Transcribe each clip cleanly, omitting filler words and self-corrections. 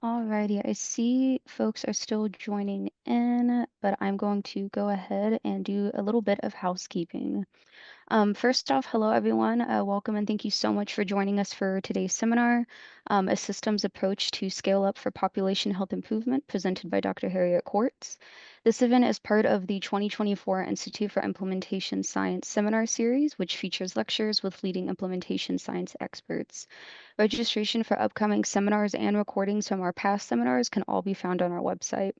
Alrighty, I see folks are still joining in, but I'm going to go ahead and do a little bit of housekeeping. First off, hello everyone. Welcome and thank you so much for joining us for today's seminar, A Systems Approach to Scale Up for Population Health Improvement, presented by Dr. Harriet Quartz. This event is part of the 2024 Institute for Implementation Science Seminar Series, which features lectures with leading implementation science experts. Registration for upcoming seminars and recordings from our past seminars can all be found on our website.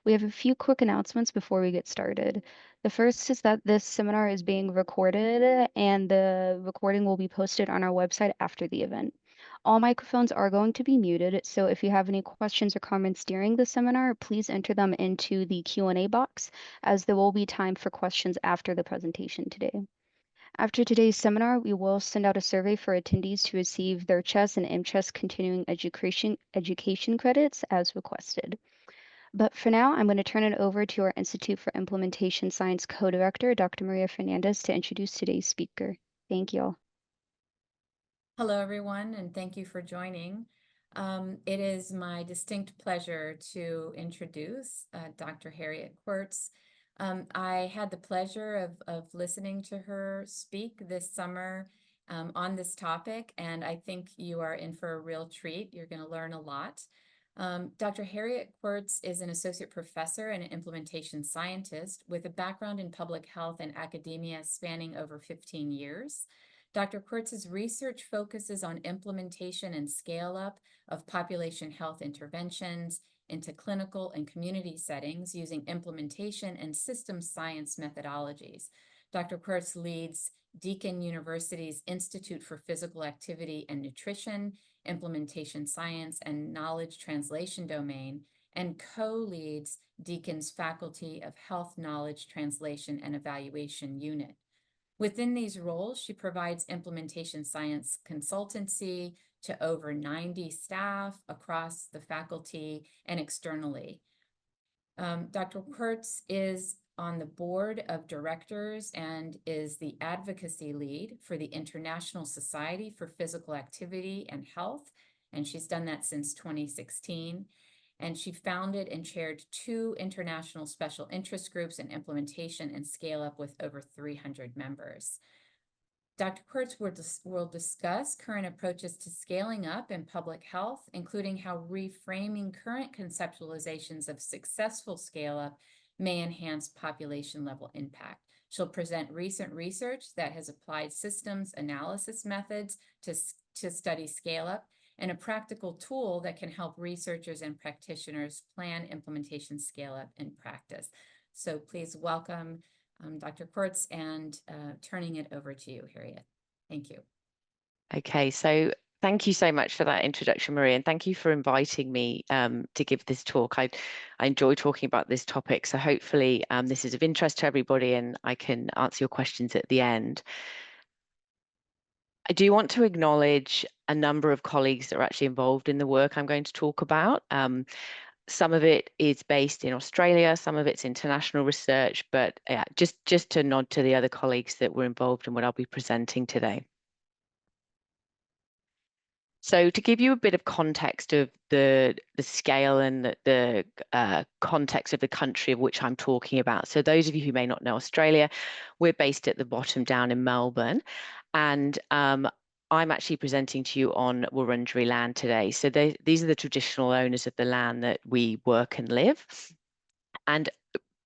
We have a few quick announcements before we get started. The first is that this seminar is being recorded and the recording will be posted on our website after the event. All microphones are going to be muted, so if you have any questions or comments during the seminar, please enter them into the Q&A box, as there will be time for questions after the presentation today. After today's seminar, we will send out a survey for attendees to receive their CHES and MCHES continuing education credits as requested. But for now, I'm going to turn it over to our Institute for Implementation Science co-director, Dr. Maria Fernandez, to introduce today's speaker. Thank you all. Hello, everyone, and thank you for joining. It is my distinct pleasure to introduce Dr. Harriet Quartz. I had the pleasure of listening to her speak this summer on this topic, and I think you are in for a real treat. You're going to learn a lot. Dr. Harriet Quartz is an associate professor and an implementation scientist with a background in public health and academia spanning over 15 years. Dr. Quartz's research focuses on implementation and scale-up of population health interventions into clinical and community settings using implementation and systems science methodologies. Dr. Quartz leads Deakin University's Institute for Physical Activity and Nutrition, Implementation Science, and Knowledge Translation domain, and co-leads Deakin's Faculty of Health Knowledge Translation and Evaluation unit. Within these roles, she provides implementation science consultancy to over 90 staff across the faculty and externally. Dr. Quartz is on the board of directors and is the advocacy lead for the International Society for Physical Activity and Health, and she's done that since 2016. And she founded and chaired 2 international special interest groups in implementation and scale up with over 300 members. Dr. Quartz will discuss current approaches to scaling up in public health, including how reframing current conceptualizations of successful scale up may enhance population level impact. She'll present recent research that has applied systems analysis methods to study scale up, and a practical tool that can help researchers and practitioners plan implementation scale-up in practice. So please welcome Dr. Quartz, and turning it over to you, Harriet. Thank you. Okay, so thank you so much for that introduction, Maria, and thank you for inviting me to give this talk. I enjoy talking about this topic, so hopefully this is of interest to everybody and I can answer your questions at the end. I do want to acknowledge a number of colleagues that are actually involved in the work I'm going to talk about. Some of it is based in Australia, some of it's international research, but just to nod to the other colleagues that were involved in what I'll be presenting today. So to give you a bit of context of the scale and the context of the country of which I'm talking about. So those of you who may not know Australia, we're based at the bottom down in Melbourne. And I'm actually presenting to you on Wurundjeri land today. So these are the traditional owners of the land that we work and live. And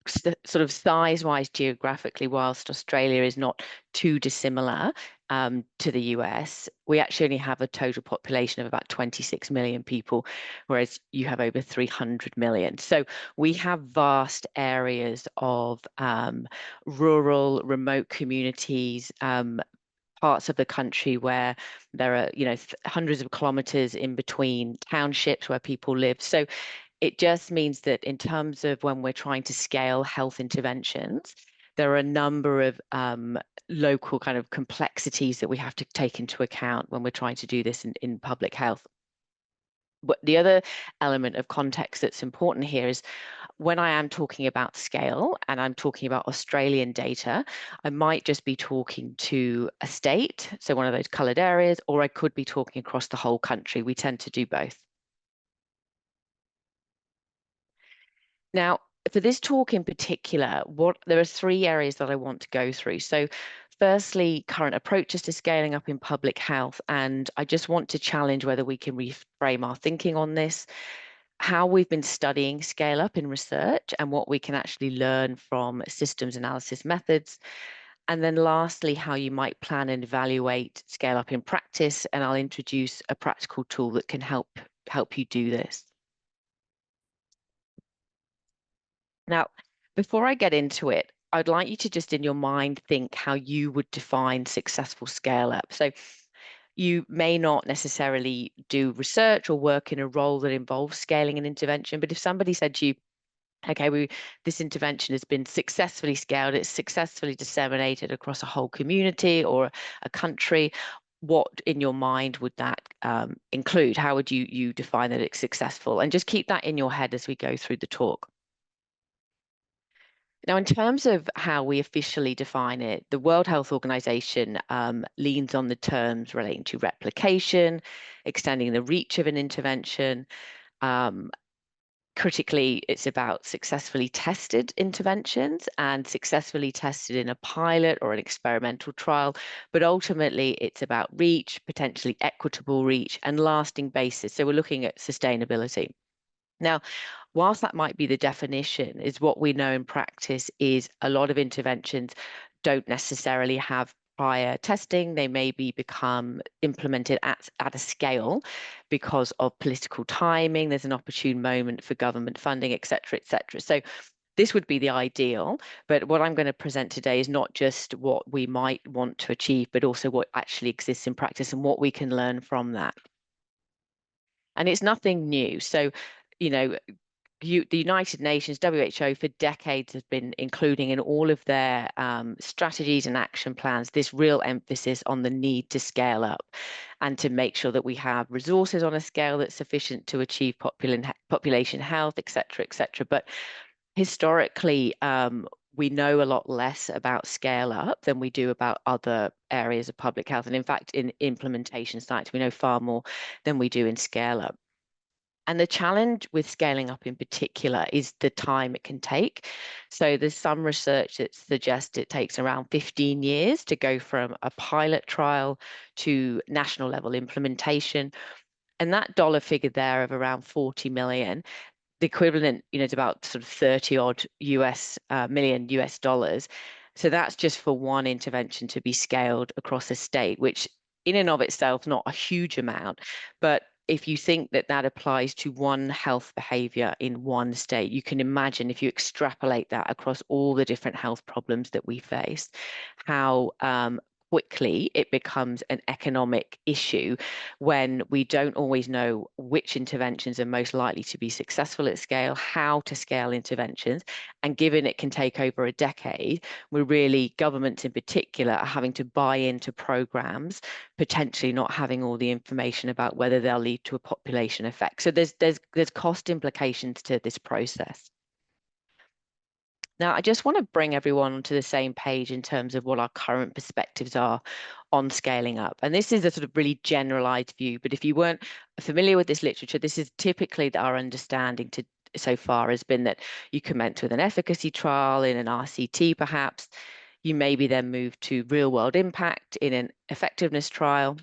sort of size-wise geographically, whilst Australia is not too dissimilar to the US, we actually only have a total population of about 26 million people, whereas you have over 300 million. So we have vast areas of rural, remote communities, parts of the country where there are, hundreds of kilometers in between townships where people live. So it just means that in terms of when we're trying to scale health interventions, there are a number of local kind of complexities that we have to take into account when we're trying to do this in public health. But the other element of context that's important here is when I am talking about scale and I'm talking about Australian data, I might just be talking to a state, so one of those coloured areas, or I could be talking across the whole country. We tend to do both. Now, for this talk in particular, there are three areas that I want to go through. So firstly, current approaches to scaling up in public health, and I just want to challenge whether we can reframe our thinking on this, how we've been studying scale up in research and what we can actually learn from systems analysis methods. And then lastly, how you might plan and evaluate scale up in practice. And I'll introduce a practical tool that can help you do this. Now, before I get into it, I'd like you to just in your mind think how you would define successful scale up. So you may not necessarily do research or work in a role that involves scaling an intervention, but if somebody said to you, okay, this intervention has been successfully scaled, it's successfully disseminated across a whole community or a country, what in your mind would that include? How would you define that it's successful? And just keep that in your head as we go through the talk. Now, in terms of how we officially define it, the World Health Organization leans on the terms relating to replication, extending the reach of an intervention. Critically, it's about successfully tested interventions and successfully tested in a pilot or an experimental trial. But ultimately, it's about reach, potentially equitable reach, and lasting basis. So we're looking at sustainability. Now, whilst that might be the definition, is what we know in practice is a lot of interventions don't necessarily have prior testing. They maybe become implemented at a scale because of political timing. There's an opportune moment for government funding, et cetera, et cetera. So this would be the ideal, but what I'm going to present today is not just what we might want to achieve, but also what actually exists in practice and what we can learn from that. And it's nothing new. So, you know, the United Nations, WHO, for decades has been including in all of their strategies and action plans this real emphasis on the need to scale up and to make sure that we have resources on a scale that's sufficient to achieve population health, et cetera, et cetera. But historically, we know a lot less about scale up than we do about other areas of public health. And in fact, in implementation sites, we know far more than we do in scale up. And the challenge with scaling up in particular is the time it can take. So there's some research that suggests it takes around 15 years to go from a pilot trial to national level implementation. And that dollar figure there of around 40 million, the equivalent, is about sort of 30 odd million US dollars. So that's just for one intervention to be scaled across a state, which in and of itself, not a huge amount. But if you think that that applies to one health behavior in one state, you can imagine if you extrapolate that across all the different health problems that we face, how quickly it becomes an economic issue when we don't always know which interventions are most likely to be successful at scale, how to scale interventions. And given it can take over a decade, we're really, governments in particular, are having to buy into programs, potentially not having all the information about whether they'll lead to a population effect. So there's cost implications to this process. Now, I just want to bring everyone onto the same page in terms of what our current perspectives are on scaling up. And this is a sort of really generalized view, but if you weren't familiar with this literature, this is typically our understanding so far has been that you commence with an efficacy trial in an RCT perhaps, you maybe then move to real world impact in an effectiveness trial,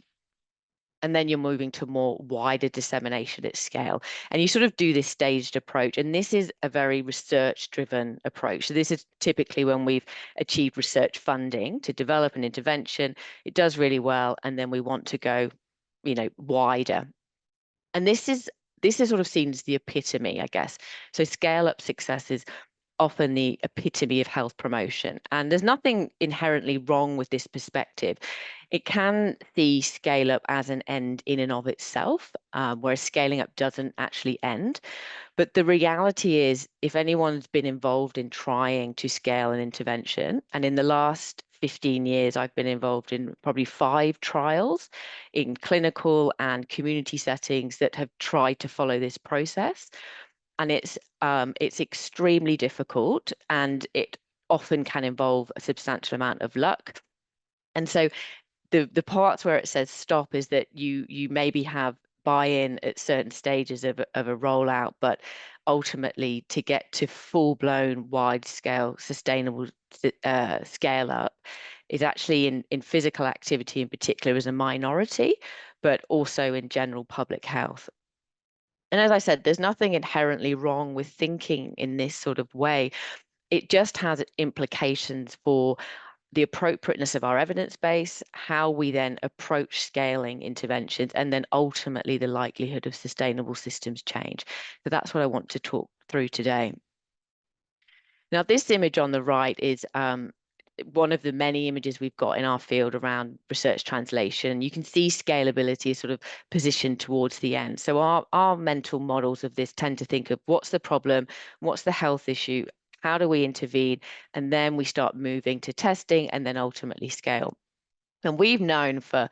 and then you're moving to more wider dissemination at scale. And you sort of do this staged approach. And this is a very research-driven approach. So this is typically when we've achieved research funding to develop an intervention. It does really well, and then we want to go, wider. And this is sort of seen as the epitome, I guess. So scale-up success is often the epitome of health promotion. And there's nothing inherently wrong with this perspective. It can see scale up as an end in and of itself, whereas scaling up doesn't actually end. But the reality is, if anyone's been involved in trying to scale an intervention, and in the last 15 years, I've been involved in probably 5 trials in clinical and community settings that have tried to follow this process. And it's extremely difficult, and it often can involve a substantial amount of luck. And so the parts where it says stop is that you maybe have buy-in at certain stages of a rollout, but ultimately to get to full-blown, wide-scale, sustainable scale up is actually in physical activity in particular is a minority, but also in general public health. And as I said, there's nothing inherently wrong with thinking in this sort of way. It just has implications for the appropriateness of our evidence base, how we then approach scaling interventions, and then ultimately the likelihood of sustainable systems change. So that's what I want to talk through today. Now, this image on the right is one of the many images we've got in our field around research translation. You can see scalability is sort of positioned towards the end. So our mental models of this tend to think of what's the problem, what's the health issue, how do we intervene, and then we start moving to testing and then ultimately scale. And we've known for,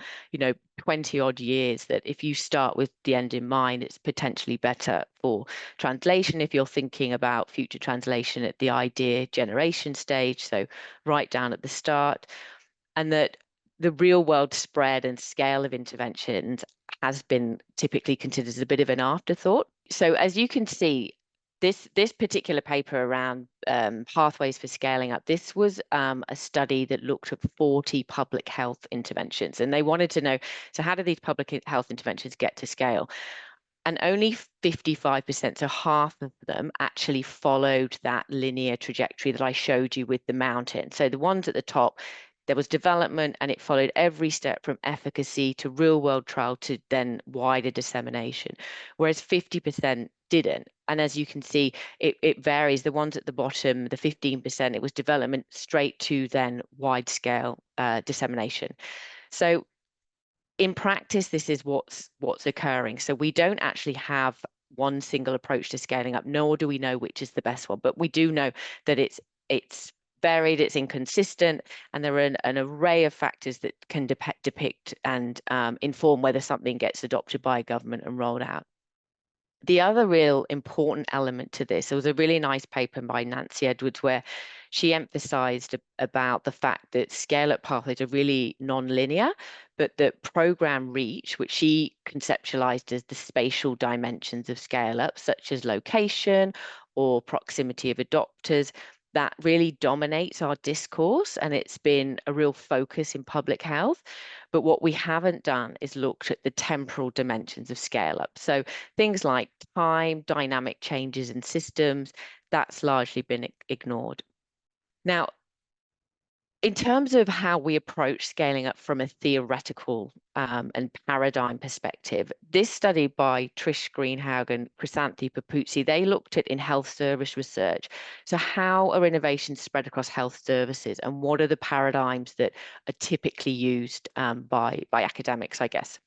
20 odd years that if you start with the end in mind, it's potentially better for translation if you're thinking about future translation at the idea generation stage, so right down at the start, and that the real world spread and scale of interventions has been typically considered as a bit of an afterthought. So as you can see, this particular paper around pathways for scaling up, this was a study that looked at 40 public health interventions, and they wanted to know, so how do these public health interventions get to scale? And only 55%, so half of them, actually followed that linear trajectory that I showed you with the mountain. So the ones at the top, there was development and it followed every step from efficacy to real world trial to then wider dissemination, whereas 50% didn't. And as you can see, it varies. The ones at the bottom, the 15%, it was development straight to then wide scale dissemination. So in practice, this is what's occurring. So we don't actually have one single approach to scaling up, nor do we know which is the best one. But we do know that it's varied, it's inconsistent, and there are an array of factors that can depict and inform whether something gets adopted by a government and rolled out. The other real important element to this, there was a really nice paper by Nancy Edwards where she emphasized about the fact that scale-up pathways are really non-linear, but that program reach, which she conceptualized as the spatial dimensions of scale-up, such as location or proximity of adopters, that really dominates our discourse, and it's been a real focus in public health. But what we haven't done is looked at the temporal dimensions of scale up. So things like time, dynamic changes in systems, that's largely been ignored. Now, in terms of how we approach scaling up from a theoretical and paradigm perspective, this study by Trish Greenhalgh and Chrysanthi Papuzzi, they looked at in health service research. So how are innovations spread across health services and what are the paradigms that are typically used by academics, I guess?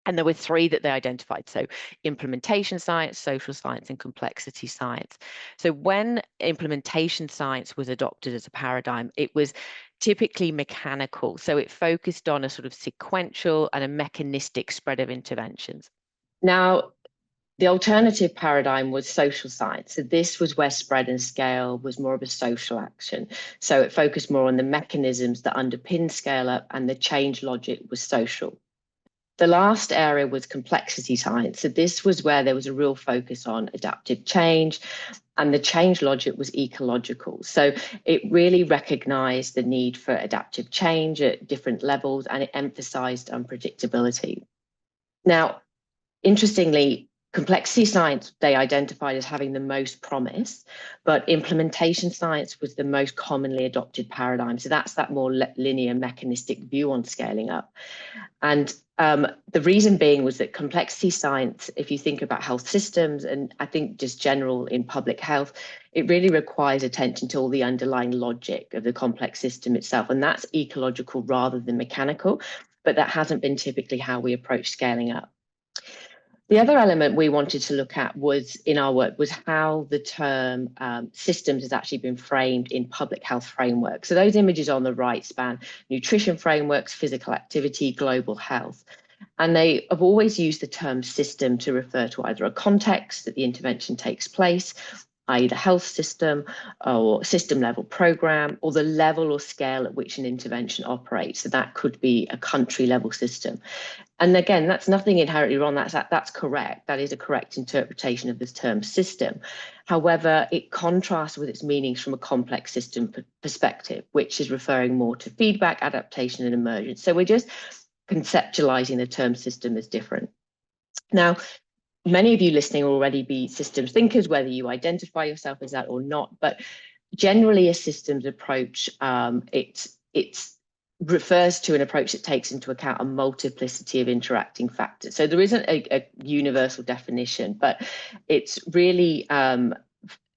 And there were three that they identified. So implementation science, social science, and complexity science. So when implementation science was adopted as a paradigm, it was typically mechanical. So it focused on a sort of sequential and a mechanistic spread of interventions. Now, the alternative paradigm was social science. So this was where spread and scale was more of a social action. So it focused more on the mechanisms that underpin scale up, and the change logic was social. The last area was complexity science. So this was where there was a real focus on adaptive change, and the change logic was ecological. So it really recognized the need for adaptive change at different levels, and it emphasized unpredictability. Now, interestingly, complexity science they identified as having the most promise, but implementation science was the most commonly adopted paradigm. So that's that more linear mechanistic view on scaling up. And the reason being was that complexity science, if you think about health systems, and I think just general in public health, it really requires attention to all the underlying logic of the complex system itself. And that's ecological rather than mechanical, but that hasn't been typically how we approach scaling up. The other element we wanted to look at was in our work was how the term systems has actually been framed in public health frameworks. So those images on the right span nutrition frameworks, physical activity, global health. And they have always used the term system to refer to either a context that the intervention takes place i.e. the health system or system level program, or the level or scale at which an intervention operates. So that could be a country level system. And again, that's nothing inherently wrong. That's correct. That is a correct interpretation of this term system. However, it contrasts with its meanings from a complex system perspective, which is referring more to feedback, adaptation, and emergence. So we're just conceptualizing the term system as different. Now, many of you listening will already be systems thinkers, whether you identify yourself as that or not. But generally, a systems approach, it refers to an approach that takes into account a multiplicity of interacting factors. So there isn't a universal definition, but it's really what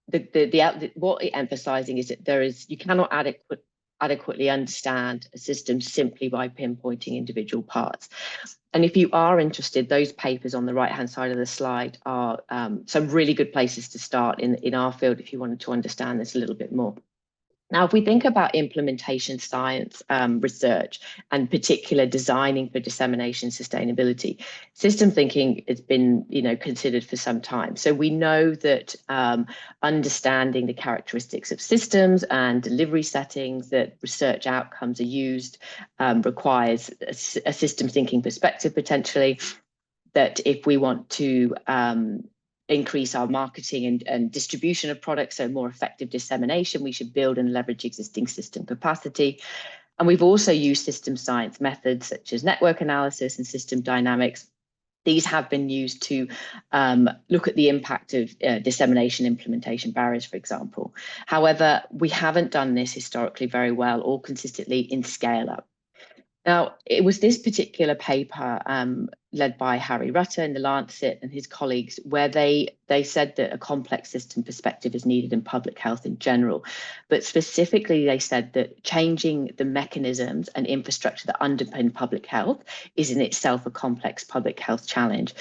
it's emphasizing is that you cannot adequately understand a system simply by pinpointing individual parts. And if you are interested, those papers on the right-hand side of the slide are some really good places to start in our field if you wanted to understand this a little bit more. Now, if we think about implementation science research, and particular designing for dissemination sustainability, system thinking has been, considered for some time. So we know that understanding the characteristics of systems and delivery settings that research outcomes are used requires a system thinking perspective potentially. That if we want to increase our marketing and distribution of products, so more effective dissemination, we should build and leverage existing system capacity. And we've also used system science methods such as network analysis and system dynamics. These have been used to look at the impact of dissemination implementation barriers, for example. However, we haven't done this historically very well or consistently in scale up. Now, it was this particular paper led by Harry Rutter in the Lancet and his colleagues, where they said that a complex system perspective is needed in public health in general. But specifically, they said that changing the mechanisms and infrastructure that underpin public health is in itself a complex public health challenge.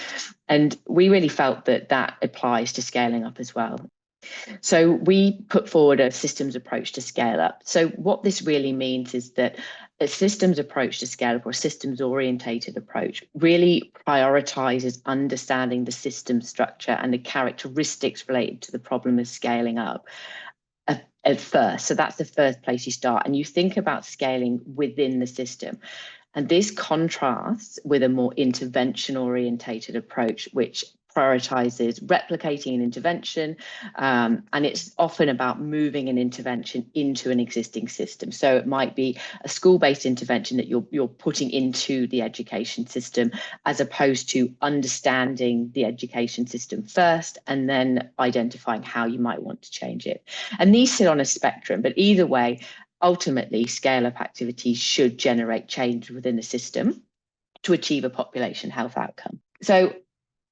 And we really felt that that applies to scaling up as well. So we put forward a systems approach to scale up. So what this really means is that a systems approach to scale up, or a systems orientated approach, really prioritizes understanding the system structure and the characteristics related to the problem of scaling up at first. So that's the first place you start. And you think about scaling within the system. And this contrasts with a more intervention orientated approach, which prioritizes replicating an intervention, and it's often about moving an intervention into an existing system. So it might be a school-based intervention that you're putting into the education system, as opposed to understanding the education system first and then identifying how you might want to change it. And these sit on a spectrum, but either way, ultimately, scale-up activities should generate change within the system to achieve a population health outcome. So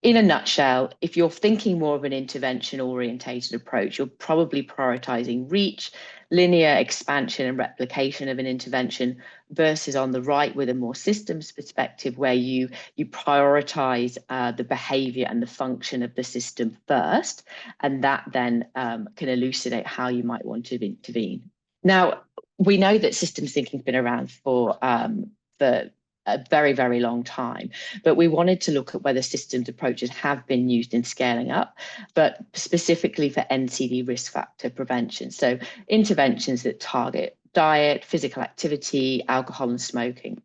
in a nutshell, if you're thinking more of an intervention-orientated approach, you're probably prioritizing reach, linear expansion and replication of an intervention, versus on the right with a more systems perspective, where you prioritize the behavior and the function of the system first, and that then can elucidate how you might want to intervene. Now, we know that systems thinking has been around for a very, very long time, but we wanted to look at whether systems approaches have been used in scaling up, but specifically for NCD risk factor prevention. So interventions that target diet, physical activity, alcohol and smoking.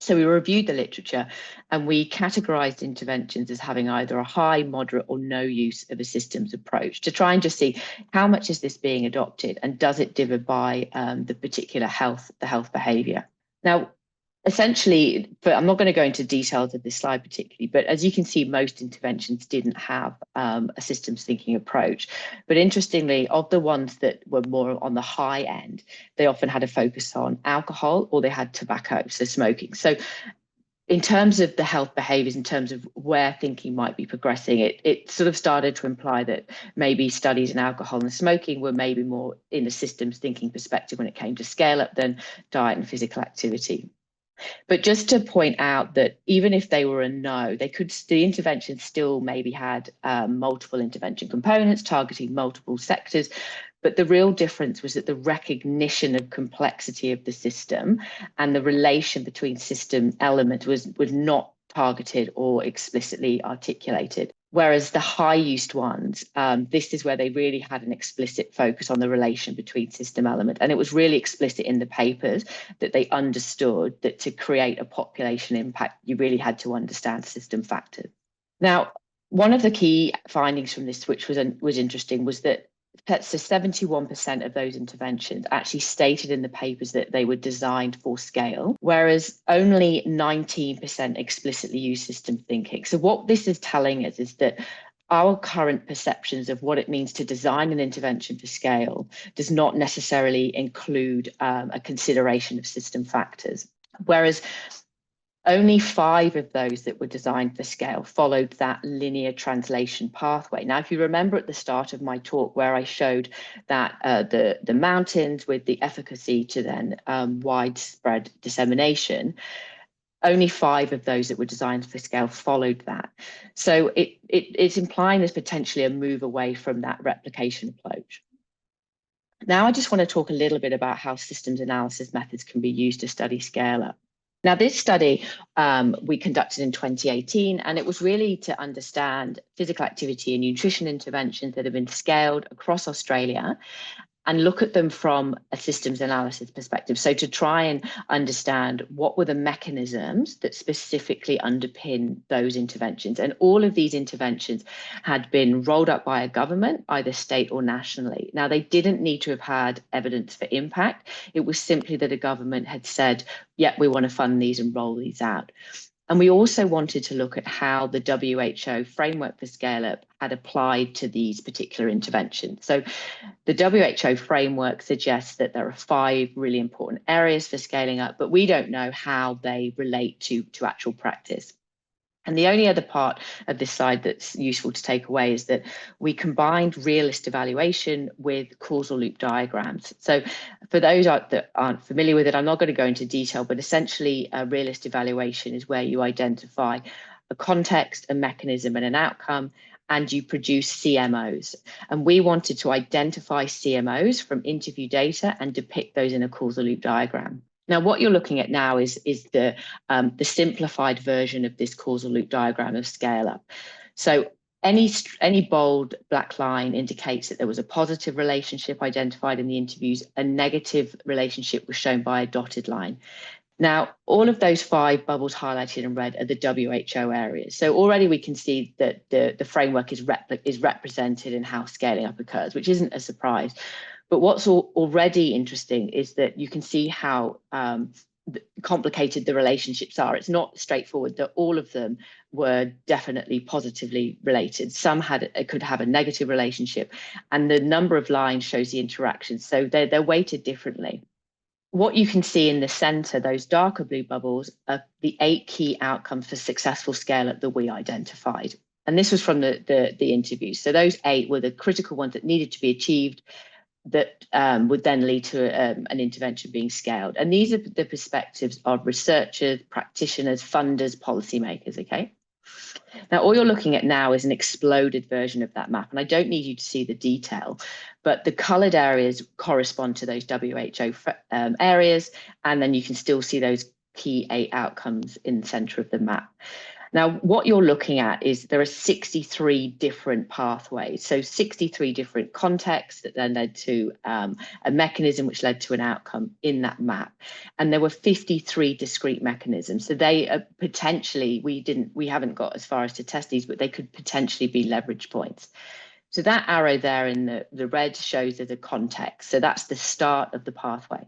So we reviewed the literature and we categorized interventions as having either a high, moderate or no use of a systems approach, to try and just see how much is this being adopted and does it differ by the particular health behavior. Now, essentially, but I'm not going to go into details of this slide particularly, but as you can see, most interventions didn't have a systems thinking approach. But interestingly, of the ones that were more on the high end, they often had a focus on alcohol or they had tobacco, so smoking. So in terms of the health behaviors, in terms of where thinking might be progressing, it sort of started to imply that maybe studies in alcohol and smoking were maybe more in a systems thinking perspective when it came to scale up than diet and physical activity. But just to point out that even if they were a no, the intervention still maybe had multiple intervention components targeting multiple sectors. But the real difference was that the recognition of complexity of the system and the relation between system elements was not targeted or explicitly articulated. Whereas the high-use ones, this is where they really had an explicit focus on the relation between system element. And it was really explicit in the papers that they understood that to create a population impact, you really had to understand system factors. Now, one of the key findings from this, which was interesting, was that so 71% of those interventions actually stated in the papers that they were designed for scale, whereas only 19% explicitly use system thinking. So what this is telling us is that our current perceptions of what it means to design an intervention for scale does not necessarily include a consideration of system factors. Whereas only 5 of those that were designed for scale followed that linear translation pathway. Now, if you remember at the start of my talk where I showed that the mountains with the efficacy to then widespread dissemination, only 5 of those that were designed for scale followed that. So it's implying there's potentially a move away from that replication approach. Now, I just want to talk a little bit about how systems analysis methods can be used to study scale up. Now, this study we conducted in 2018, and it was really to understand physical activity and nutrition interventions that have been scaled across Australia and look at them from a systems analysis perspective. So to try and understand what were the mechanisms that specifically underpin those interventions. And all of these interventions had been rolled up by a government, either state or nationally. Now, they didn't need to have had evidence for impact. It was simply that a government had said, yeah, we want to fund these and roll these out. And we also wanted to look at how the WHO framework for scale up had applied to these particular interventions. So the WHO framework suggests that there are 5 really important areas for scaling up, but we don't know how they relate to actual practice. And the only other part of this slide that's useful to take away is that we combined realist evaluation with causal loop diagrams. So for those that aren't familiar with it, I'm not going to go into detail, but essentially a realist evaluation is where you identify a context, a mechanism, and an outcome, and you produce CMOs. And we wanted to identify CMOs from interview data and depict those in a causal loop diagram. Now, what you're looking at now is the simplified version of this causal loop diagram of scale up. So any bold black line indicates that there was a positive relationship identified in the interviews. A negative relationship was shown by a dotted line. Now, all of those 5 bubbles highlighted in red are the WHO areas. So already we can see that the framework is represented in how scaling up occurs, which isn't a surprise. But what's already interesting is that you can see how complicated the relationships are. It's not straightforward that all of them were definitely positively related. Some could have a negative relationship, and the number of lines shows the interactions. So they're weighted differently. What you can see in the center, those darker blue bubbles, are the 8 key outcomes for successful scale up that we identified. And this was from the interviews. So those 8 were the critical ones that needed to be achieved that would then lead to an intervention being scaled. And these are the perspectives of researchers, practitioners, funders, policymakers, okay? Now, all you're looking at now is an exploded version of that map, and I don't need you to see the detail, but the coloured areas correspond to those WHO areas, and then you can still see those key 8 outcomes in the centre of the map. Now, what you're looking at is there are 63 different pathways. So 63 different contexts that then led to a mechanism which led to an outcome in that map. And there were 53 discrete mechanisms. So they potentially, we haven't got as far as to test these, but they could potentially be leverage points. So that arrow there in the red shows as a context. So that's the start of the pathway.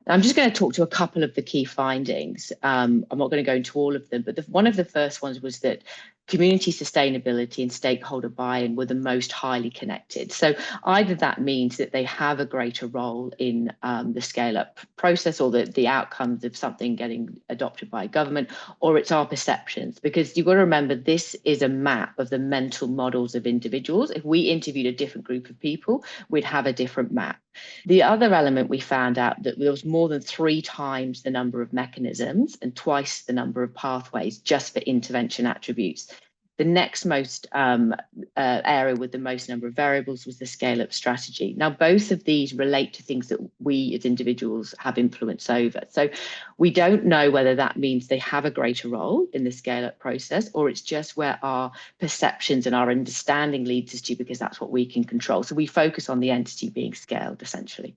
I'm just going to talk to a couple of the key findings. I'm not going to go into all of them, but one of the first ones was that community sustainability and stakeholder buy-in were the most highly connected. So either that means that they have a greater role in the scale-up process or the outcomes of something getting adopted by government, or it's our perceptions. Because you've got to remember, this is a map of the mental models of individuals. If we interviewed a different group of people, we'd have a different map. The other element, we found out that there was more than 3 times the number of mechanisms and twice the number of pathways just for intervention attributes. The next most area with the most number of variables was the scale-up strategy. Now, both of these relate to things that we as individuals have influence over. So we don't know whether that means they have a greater role in the scale-up process, or it's just where our perceptions and our understanding leads us to, because that's what we can control. So we focus on the entity being scaled, essentially.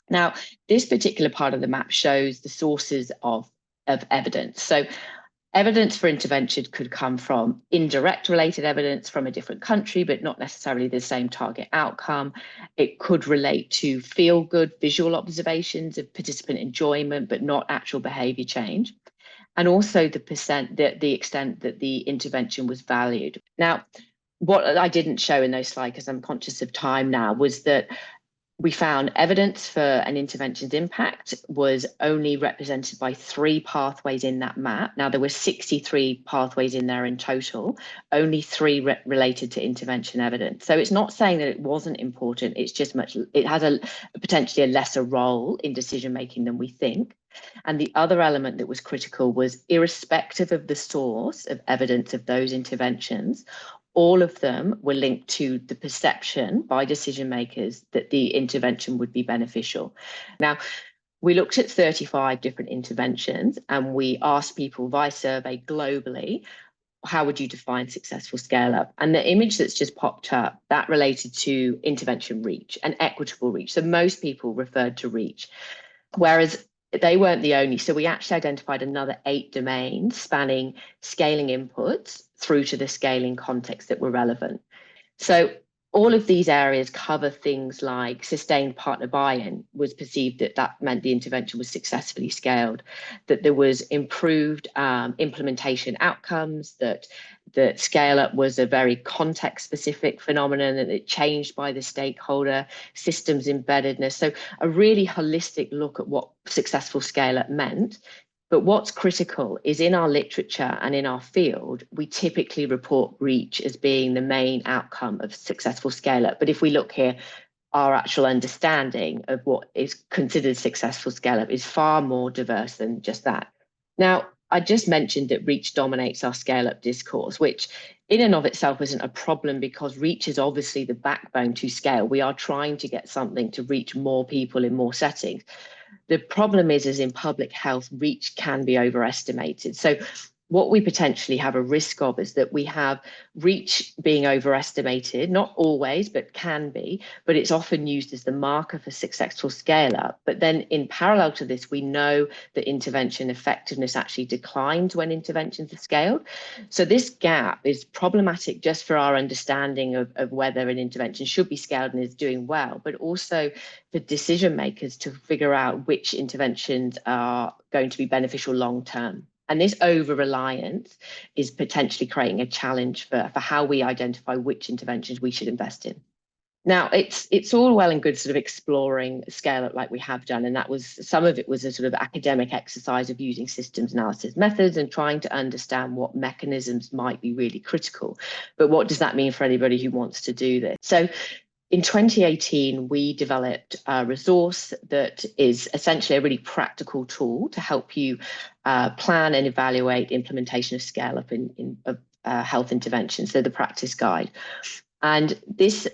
Now, this particular part of the map shows the sources of evidence. So evidence for intervention could come from indirect related evidence from a different country, but not necessarily the same target outcome. It could relate to feel-good visual observations of participant enjoyment, but not actual behavior change. And also the extent that the intervention was valued. Now, what I didn't show in those slides, because I'm conscious of time now, was that we found evidence for an intervention's impact was only represented by 3 pathways in that map. Now, there were 63 pathways in there in total, only 3 related to intervention evidence. So it's not saying that it wasn't important, it's just it has a potentially a lesser role in decision making than we think. And the other element that was critical was, irrespective of the source of evidence of those interventions, all of them were linked to the perception by decision makers that the intervention would be beneficial. Now, we looked at 35 different interventions and we asked people via survey globally, how would you define successful scale up? And the image that's just popped up, that related to intervention reach and equitable reach. So most people referred to reach, whereas they weren't the only. So we actually identified another 8 domains spanning scaling inputs through to the scaling context that were relevant. So all of these areas cover things like sustained partner buy-in was perceived that meant the intervention was successfully scaled, that there was improved implementation outcomes, that scale up was a very context specific phenomenon, and it changed by the stakeholder, systems embeddedness. So a really holistic look at what successful scale up meant. But what's critical is, in our literature and in our field, we typically report reach as being the main outcome of successful scale up. But if we look here, our actual understanding of what is considered successful scale up is far more diverse than just that. Now, I just mentioned that reach dominates our scale up discourse, which in and of itself isn't a problem, because reach is obviously the backbone to scale. We are trying to get something to reach more people in more settings. The problem is in public health, reach can be overestimated. So what we potentially have a risk of is that we have reach being overestimated, not always, but can be, but it's often used as the marker for successful scale up. But then in parallel to this, we know that intervention effectiveness actually declines when interventions are scaled. So this gap is problematic just for our understanding of whether an intervention should be scaled and is doing well, but also for decision makers to figure out which interventions are going to be beneficial long term. And this over-reliance is potentially creating a challenge for how we identify which interventions we should invest in. Now, it's all well and good sort of exploring scale up like we have done, and that was, some of it was a sort of academic exercise of using systems analysis methods and trying to understand what mechanisms might be really critical. But what does that mean for anybody who wants to do this? So in 2018, we developed a resource that is essentially a really practical tool to help you plan and evaluate implementation of scale up in health intervention, so the practice guide. And it's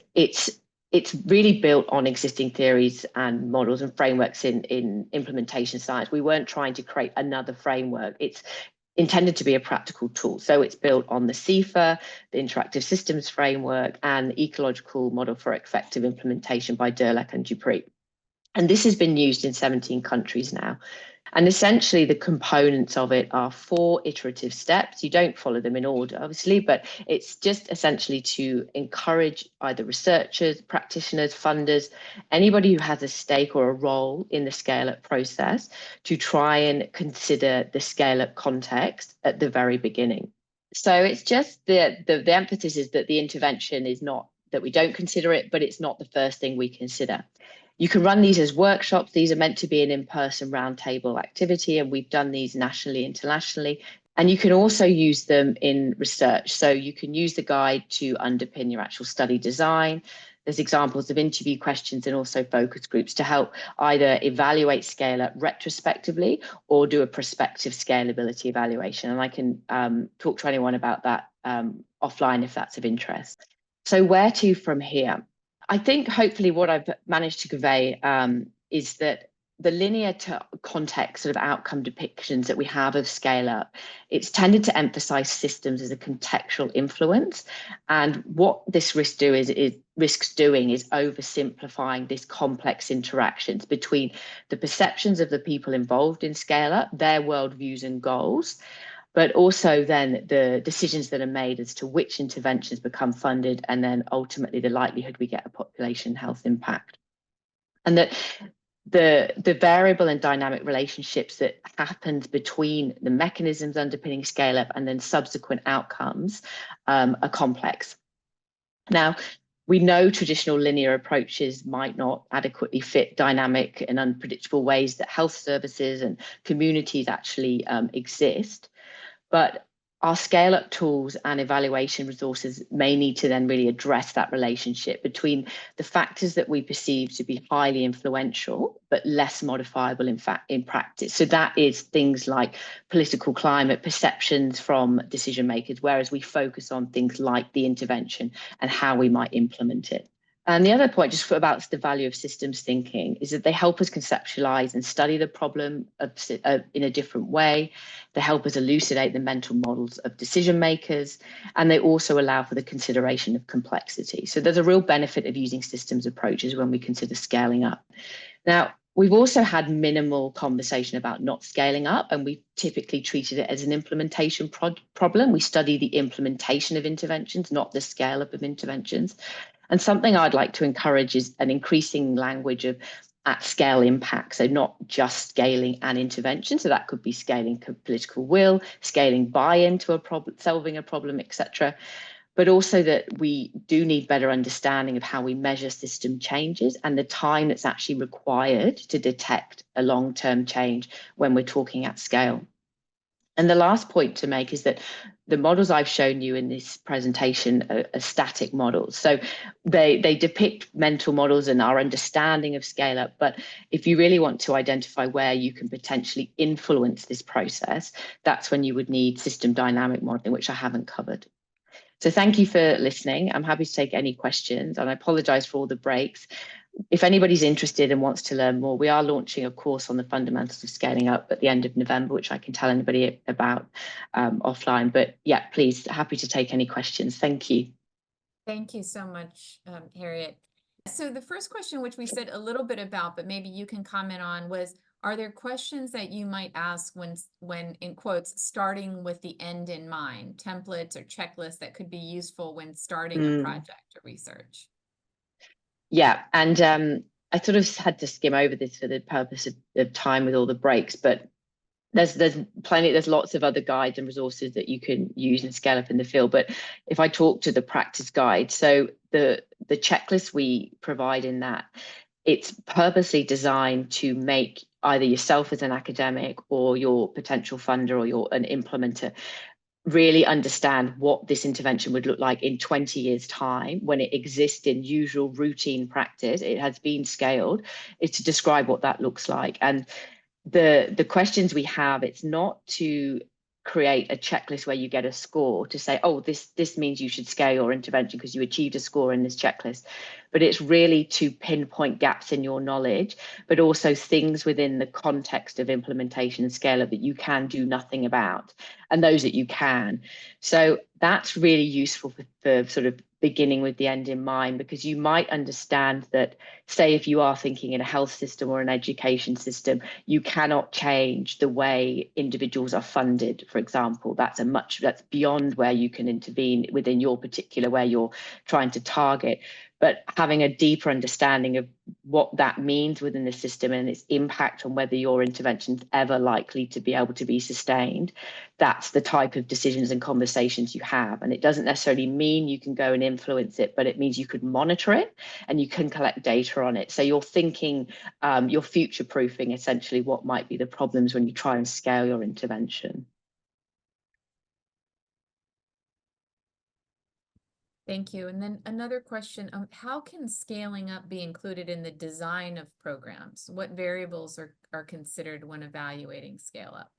really built on existing theories and models and frameworks in implementation science. We weren't trying to create another framework. It's intended to be a practical tool. So it's built on the CIFA, the Interactive Systems Framework, and the Ecological Model for Effective Implementation by Durlek and Dupree. And this has been used in 17 countries now. And essentially the components of it are 4 iterative steps. You don't follow them in order, obviously, but it's just essentially to encourage either researchers, practitioners, funders, anybody who has a stake or a role in the scale-up process to try and consider the scale-up context at the very beginning. So it's just the emphasis is that the intervention is not that we don't consider it, but it's not the first thing we consider. You can run these as workshops. These are meant to be an in-person roundtable activity, and we've done these nationally, internationally. And you can also use them in research. So you can use the guide to underpin your actual study design. There's examples of interview questions and also focus groups to help either evaluate scale up retrospectively or do a prospective scalability evaluation. And I can talk to anyone about that offline if that's of interest. So where to from here? I think hopefully what I've managed to convey is that the linear to context sort of outcome depictions that we have of scale up, it's tended to emphasize systems as a contextual influence. And what this risks doing is oversimplifying this complex interactions between the perceptions of the people involved in scale up, their worldviews and goals, but also then the decisions that are made as to which interventions become funded, and then ultimately the likelihood we get a population health impact. And that the variable and dynamic relationships that happens between the mechanisms underpinning scale up and then subsequent outcomes are complex. Now, we know traditional linear approaches might not adequately fit dynamic and unpredictable ways that health services and communities actually exist. But our scale up tools and evaluation resources may need to then really address that relationship between the factors that we perceive to be highly influential, but less modifiable in practice. So that is things like political climate, perceptions from decision makers, whereas we focus on things like the intervention and how we might implement it. And the other point, just about the value of systems thinking, is that they help us conceptualize and study the problem in a different way. They help us elucidate the mental models of decision makers, and they also allow for the consideration of complexity. So there's a real benefit of using systems approaches when we consider scaling up. Now, we've also had minimal conversation about not scaling up, and we've typically treated it as an implementation problem. We study the implementation of interventions, not the scale up of interventions. And something I'd like to encourage is an increasing language of at scale impact. So not just scaling an intervention. So that could be scaling political will, scaling buy-in to a problem, solving a problem, etc. But also that we do need better understanding of how we measure system changes and the time that's actually required to detect a long-term change when we're talking at scale. And the last point to make is that the models I've shown you in this presentation are static models. So they depict mental models and our understanding of scale up. But if you really want to identify where you can potentially influence this process, that's when you would need system dynamic modeling, which I haven't covered. So thank you for listening. I'm happy to take any questions, and I apologize for all the breaks. If anybody's interested and wants to learn more, we are launching a course on the fundamentals of scaling up at the end of November, which I can tell anybody about offline. But yeah, please, happy to take any questions. Thank you. Thank you so much, Harriet. So the first question, which we said a little bit about, but maybe you can comment on, was, are there questions that you might ask when in quotes, starting with the end in mind, templates or checklists that could be useful when starting a project or research? Yeah, and I sort of had to skim over this for the purpose of time with all the breaks, but there's lots of other guides and resources that you can use and scale up in the field. But if I talk to the practice guide, so the checklist we provide in that, it's purposely designed to make either yourself as an academic or your potential funder or an implementer really understand what this intervention would look like in 20 years' time when it exists in usual routine practice. It has been scaled. It's to describe what that looks like. And the questions we have, it's not to create a checklist where you get a score to say, oh, this means you should scale your intervention because you achieved a score in this checklist. But it's really to pinpoint gaps in your knowledge, but also things within the context of implementation and scale up that you can do nothing about, and those that you can. So that's really useful for sort of beginning with the end in mind, because you might understand that, say, if you are thinking in a health system or an education system, you cannot change the way individuals are funded, for example. That's beyond where you can intervene within your particular, where you're trying to target. But having a deeper understanding of what that means within the system and its impact on whether your intervention is ever likely to be able to be sustained, that's the type of decisions and conversations you have. And it doesn't necessarily mean you can go and influence it, but it means you could monitor it and you can collect data on it. So you're thinking, you're future-proofing essentially what might be the problems when you try and scale your intervention. Thank you. And then another question, how can scaling up be included in the design of programs? What variables are considered when evaluating scale up?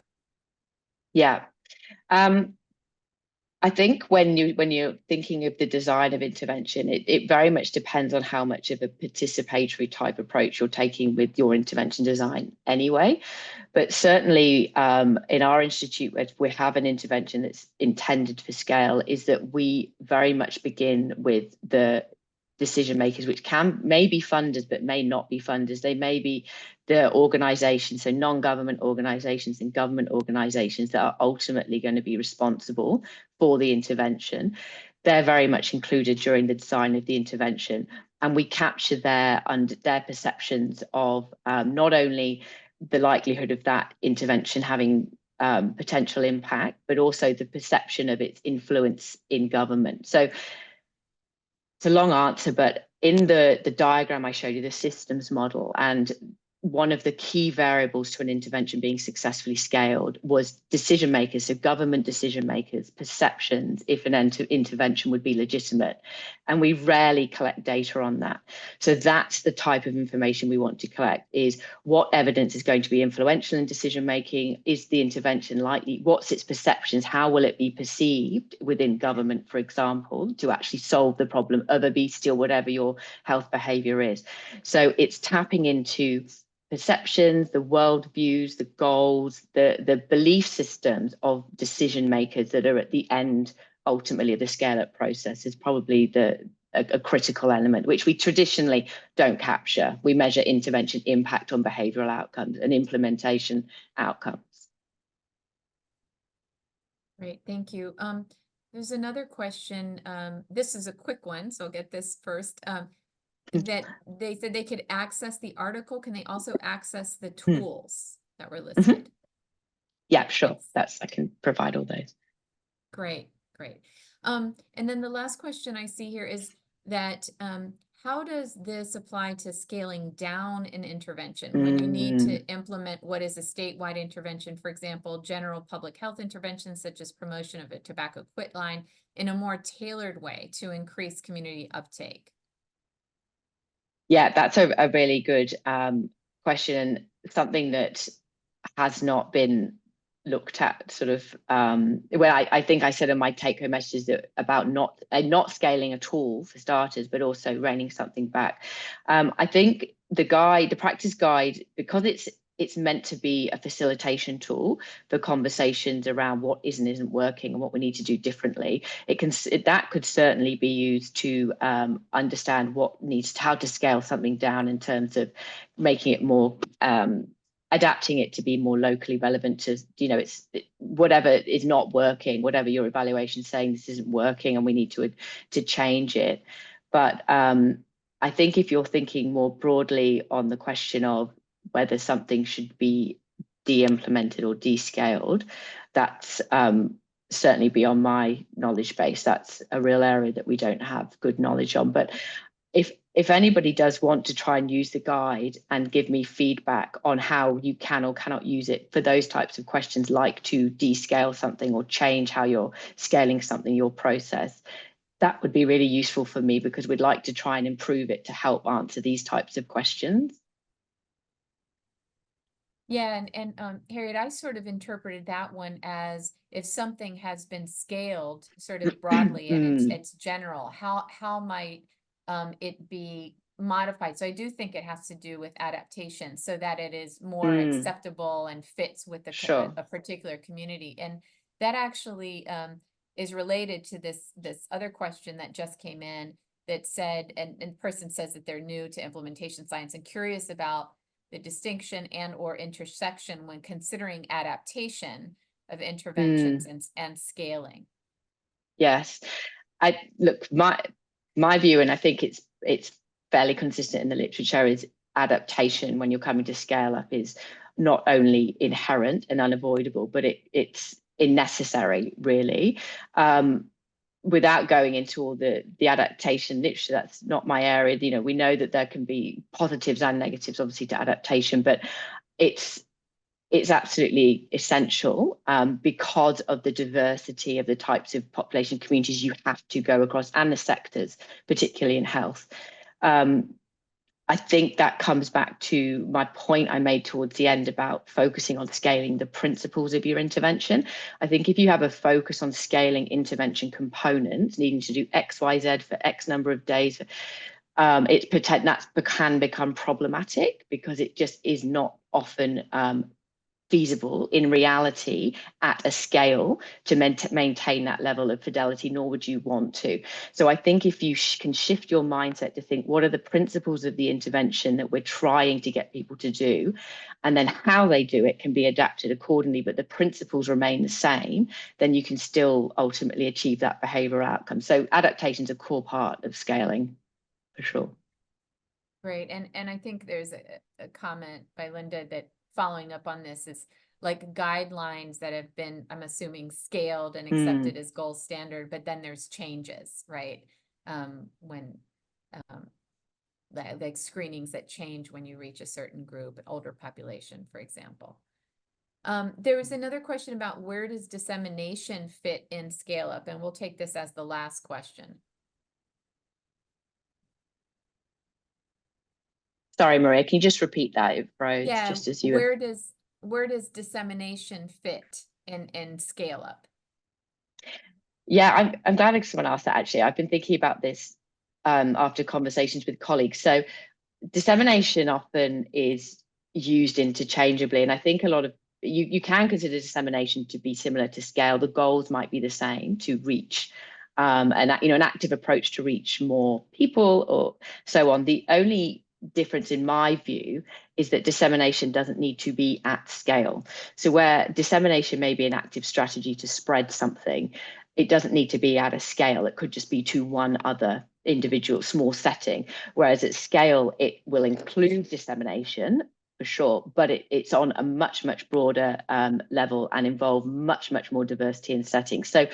Yeah. I think when you're thinking of the design of intervention, it very much depends on how much of a participatory type approach you're taking with your intervention design anyway. But certainly in our institute, where we have an intervention that's intended for scale, is that we very much begin with the decision makers, which may be funders, but may not be funders. They may be the organizations, so non-government organizations and government organizations that are ultimately going to be responsible for the intervention. They're very much included during the design of the intervention. And we capture their perceptions of not only the likelihood of that intervention having potential impact, but also the perception of its influence in government. So it's a long answer, but in the diagram I showed you, the systems model, and one of the key variables to an intervention being successfully scaled was decision makers, so government decision makers, perceptions if an intervention would be legitimate. And we rarely collect data on that. So that's the type of information we want to collect, is what evidence is going to be influential in decision making? Is the intervention likely? What's its perceptions? How will it be perceived within government, for example, to actually solve the problem of obesity or whatever your health behavior is? So it's tapping into perceptions, the worldviews, the goals, the belief systems of decision makers that are at the end, ultimately, of the scale-up process is probably a critical element, which we traditionally don't capture. We measure intervention impact on behavioral outcomes and implementation outcomes. Great, thank you. There's another question. This is a quick one, so I'll get this first. That they said they could access the article. Can they also access the tools that were listed? Yeah, sure. I can provide all those. Great, great. And then the last question I see here is that how does this apply to scaling down an intervention when you need to implement what is a statewide intervention, for example, general public health interventions such as promotion of a tobacco quit line, in a more tailored way to increase community uptake? Yeah, that's a really good question, something that has not been looked at sort of I think I said in my take-home messages that about not scaling at all for starters, but also reining something back. I think the practice guide, because it's meant to be a facilitation tool for conversations around what is and isn't working and what we need to do differently. That could certainly be used to understand how to scale something down in terms of making it more adapting it to be more locally relevant to, it's whatever is not working, whatever your evaluation is saying, this isn't working and we need to change it. But I think if you're thinking more broadly on the question of whether something should be de-implemented or descaled, that's certainly beyond my knowledge base. That's a real area that we don't have good knowledge on. But if anybody does want to try and use the guide and give me feedback on how you can or cannot use it for those types of questions, like to descale something or change how you're scaling something, your process, that would be really useful for me, because we'd like to try and improve it to help answer these types of questions. Yeah, and Harriet, I sort of interpreted that one as if something has been scaled sort of broadly and it's general, how might it be modified? So I do think it has to do with adaptation so that it is more acceptable and fits with a particular community. And that actually is related to this other question that just came in that said, and the person says that they're new to implementation science and curious about the distinction and or intersection when considering adaptation of interventions and scaling. Yes, my view, and I think it's fairly consistent in the literature, is adaptation when you're coming to scale up is not only inherent and unavoidable, but it's necessary, really. Without going into all the adaptation literature, that's not my area. We know that there can be positives and negatives, obviously, to adaptation, but it's absolutely essential because of the diversity of the types of population communities you have to go across, and the sectors, particularly in health. I think that comes back to my point I made towards the end about focusing on scaling the principles of your intervention. I think if you have a focus on scaling intervention components, needing to do X, Y, Z for X number of days, that can become problematic because it just is not often feasible in reality at a scale to maintain that level of fidelity, nor would you want to. So I think if you can shift your mindset to think, what are the principles of the intervention that we're trying to get people to do, and then how they do it can be adapted accordingly, but the principles remain the same, then you can still ultimately achieve that behavioral outcome. So adaptation is a core part of scaling, for sure. Great. And I think there's a comment by Linda that following up on this is like guidelines that have been, I'm assuming, scaled and accepted as gold standard, but then there's changes, right? When like screenings that change when you reach a certain group, older population, for example. There was another question about where does dissemination fit in scale up? And we'll take this as the last question. Sorry, Maria, can you just repeat that? It froze Yeah, just as you were. where does dissemination fit in scale up? Yeah, I'm glad someone asked that actually. I've been thinking about this after conversations with colleagues. So dissemination often is used interchangeably, and I think a lot of you can consider dissemination to be similar to scale. The goals might be the same to reach an active approach to reach more people or so on. The only difference in my view is that dissemination doesn't need to be at scale. So where dissemination may be an active strategy to spread something, it doesn't need to be at a scale. It could just be to one other individual small setting, whereas at scale it will include dissemination for sure, but it's on a much broader level and involve much more diversity in settings. So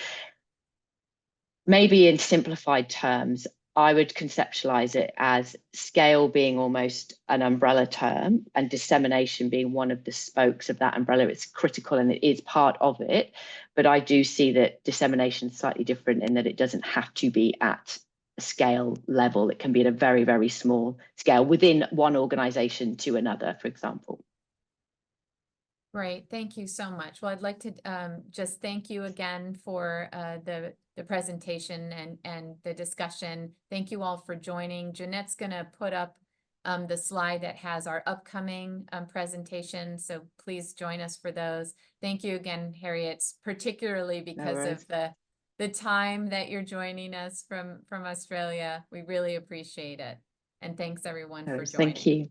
maybe in simplified terms, I would conceptualize it as scale being almost an umbrella term and dissemination being one of the spokes of that umbrella. It's critical and it is part of it, but I do see that dissemination is slightly different in that it doesn't have to be at a scale level. It can be at a very small scale within one organization to another, for example. Great, thank you so much. Well, I'd like to just thank you again for the presentation and the discussion. Thank you all for joining. Jeanette's gonna put up the slide that has our upcoming presentation, so please join us for those. Thank you again, Harriet, particularly because of the time that you're joining us from Australia. We really appreciate it. And thanks everyone for joining. Thank you.